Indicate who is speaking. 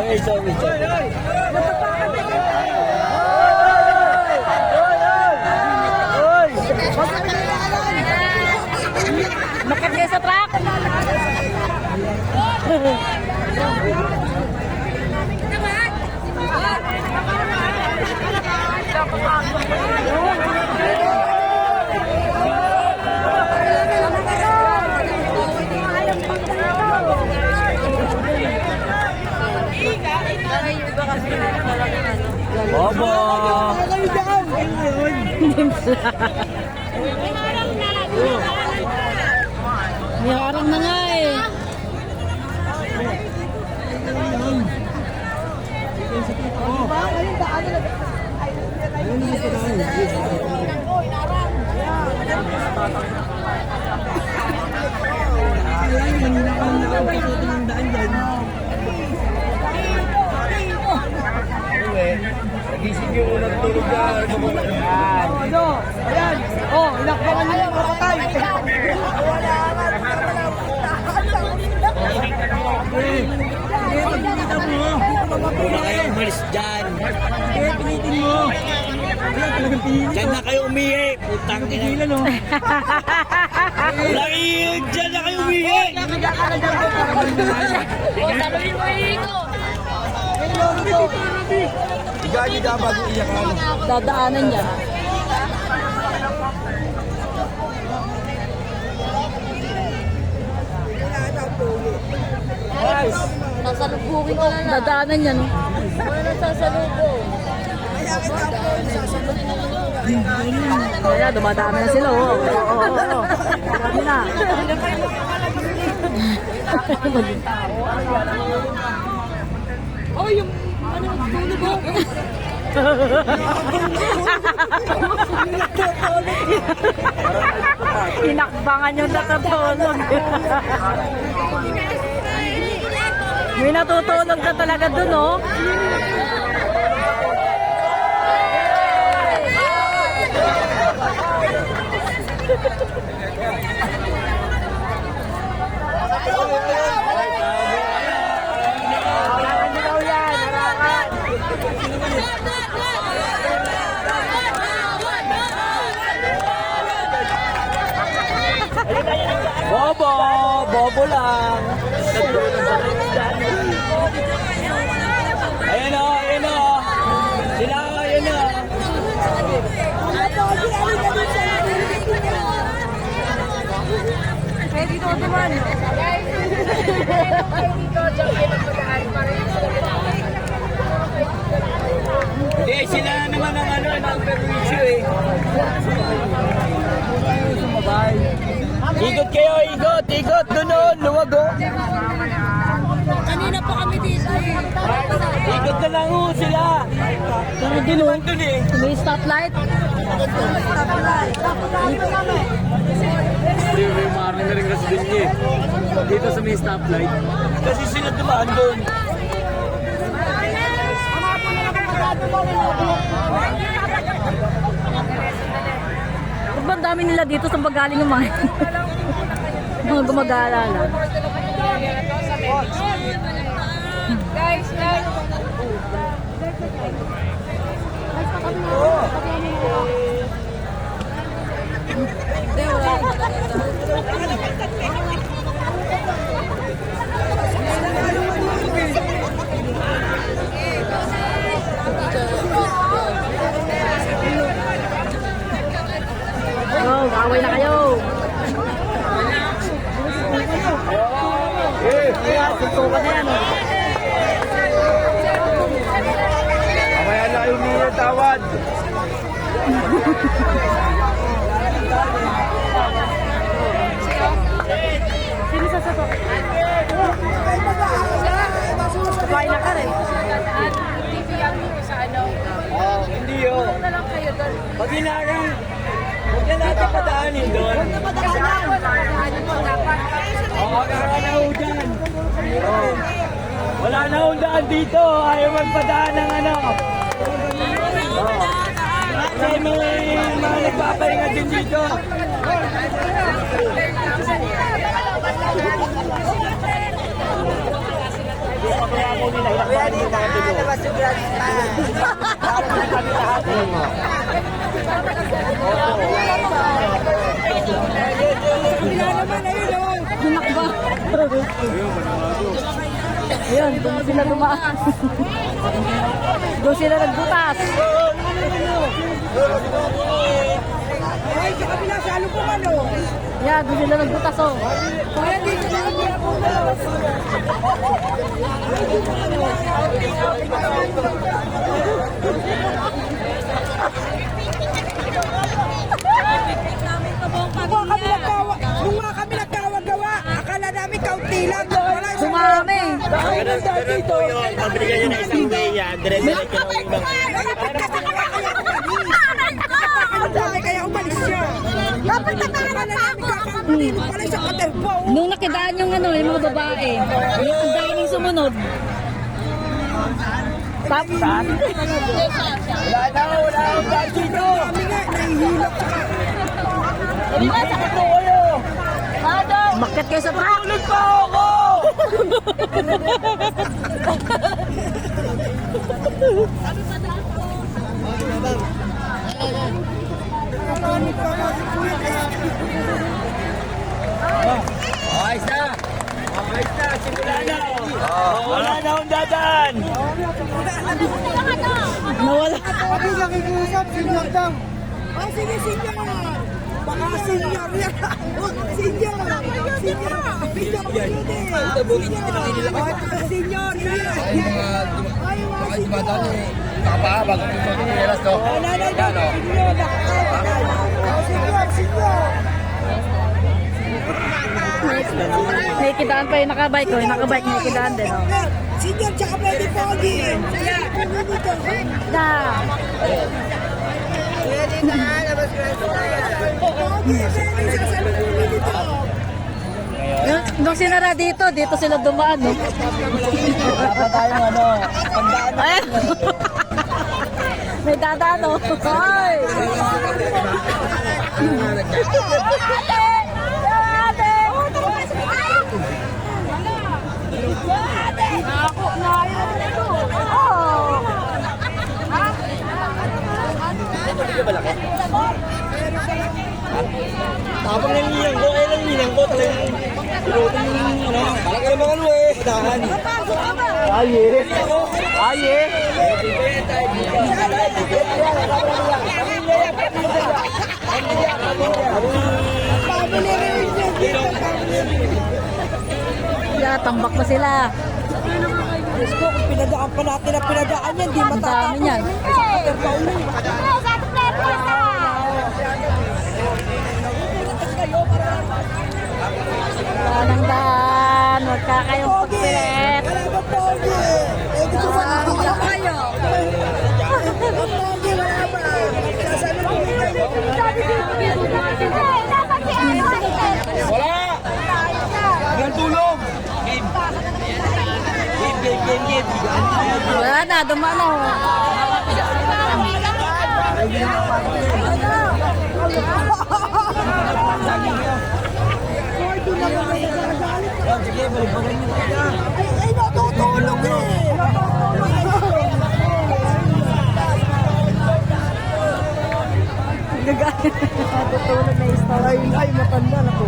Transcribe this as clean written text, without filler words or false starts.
Speaker 1: Okay, sorry.
Speaker 2: Bakit kayo sa truck?
Speaker 1: Bobo!
Speaker 2: Niharang na nga eh.
Speaker 1: Nagising yung unang tulog na.
Speaker 3: Ayan. Oh, inakbangan nila yung kapatay.
Speaker 1: Wala kayo umalis dyan.
Speaker 3: Pinitin mo.
Speaker 1: Dyan na kayo umihi. Putang ina. Wala iyon. Dyan na kayo umihi.
Speaker 2: Saluhin mo ito.
Speaker 1: Igagi ka bago iyak ka.
Speaker 2: Dadaanan niya. Sasalubugin ko na lang. Dadaanan niya, no? Wala sasalubong. Kaya dumadami na sila, oo. Dami na. Oh, yung ano, tulog mo. Inakbangan yung natutulog. May natutulog ka talaga dun, oh.
Speaker 1: Bobo lang. Ayan o. Sila, ayan o.
Speaker 2: Kaya dito ako naman.
Speaker 1: Hindi, sila naman ang ang perwisyo eh. Ikot kayo, ikot. Doon, luwag o.
Speaker 2: Kanina pa kami dito eh.
Speaker 1: Ikot na lang o sila. Doon eh.
Speaker 2: May stoplight.
Speaker 1: May maraming na rin kasi din niya eh. Dito sa may stoplight. Kasi sila dumaan doon.
Speaker 2: Ang dami nila dito sa magaling yung mga mga gumagala lang. Guys, oh, away na kayo. Suntukan na yan.
Speaker 1: Mamaya na kayo niya tawad.
Speaker 2: Sino sasagot? Sabay na ka rin.
Speaker 1: Hindi yun. Pag hinarang, huwag na natin padaanin doon. Oo, kaka na ho dyan. Wala na hong daan dito. Ayaw magpadaan ng ano. Kasi may mga nagpapahinga din dito. nila. Ilakbakan nyo mga tulo. Labas yung grudge pa. Kami lahat.
Speaker 3: Kabila naman, ayun o.
Speaker 2: Hinakba. Ayun, doon sila dumaan. Doon sila nagbutas.
Speaker 3: Ay, sa kabila, sa alupungan o.
Speaker 2: Yan, doon sila nagbutas oh.
Speaker 3: Kaya dito na ang mga puno. Nung mga kami nagkawa-gawa, akala namin kaunti lang. Wala yung
Speaker 2: Sumami.
Speaker 1: Pero ito yun, pabigyan nyo na isang day yan. Dire-diretso na yung ibang.
Speaker 3: kaya umalis siya. Dapat nakakala namin kakamunin pala sa katerpo.
Speaker 2: Nung nakidaan yung ano, yung mga babae, ang daming sumunod. Tapos,
Speaker 1: Wala na, wala akong dahil dito.
Speaker 3: Kami nga, nahihilok.
Speaker 1: Sakit mo kayo.
Speaker 2: bakit kayo sa truck?
Speaker 1: Ulit pa ako! Ayos na! Ayos na! Simula na! Wala na akong dadaan!
Speaker 2: Nawala.
Speaker 3: Pati nakikusap, senior daw. Oh, sige, senior. Baka senior yan. Senior. Senior. Senior. Senior. Ay, mga senior.
Speaker 1: Nakapahaba kung ito yung nilas to.
Speaker 3: Wala na daw. Senior. Oh, senior. Senior.
Speaker 2: May kidaan pa yung nakabike ko. Yung nakabike may kidaan din. Oh.
Speaker 3: Senior, tsaka pwede pogi.
Speaker 2: Da. Nung sinara dito, dito sila dumaan, no?
Speaker 1: Dapat tayong ano, pagdaan
Speaker 2: Ay! May dadaan, no? Ay!
Speaker 1: Tapos nangilang ko, eh nangilang ko talagang pilotin yung ano. Talaga naman ano eh. Dahan. Aye. Aye.
Speaker 2: Yeah, tambak pa sila.
Speaker 3: Diyos ko, kung pinadaan pa natin ang pinadaan yan, di
Speaker 2: Ang dami niyan. Walang daan. Huwag ka kayong pagpilit.
Speaker 3: Wala ba pogi? Eh, gusto mo na wala kayo. Pogi, wala ba? Sasano ko
Speaker 1: Wala! Walang tulong! Game.
Speaker 2: Wala na, dumaan na.
Speaker 1: Sige, balik-balik nyo talaga.
Speaker 3: Ay, natutulog eh.
Speaker 2: Natutulog na yung story.
Speaker 3: Ay, matanda na po.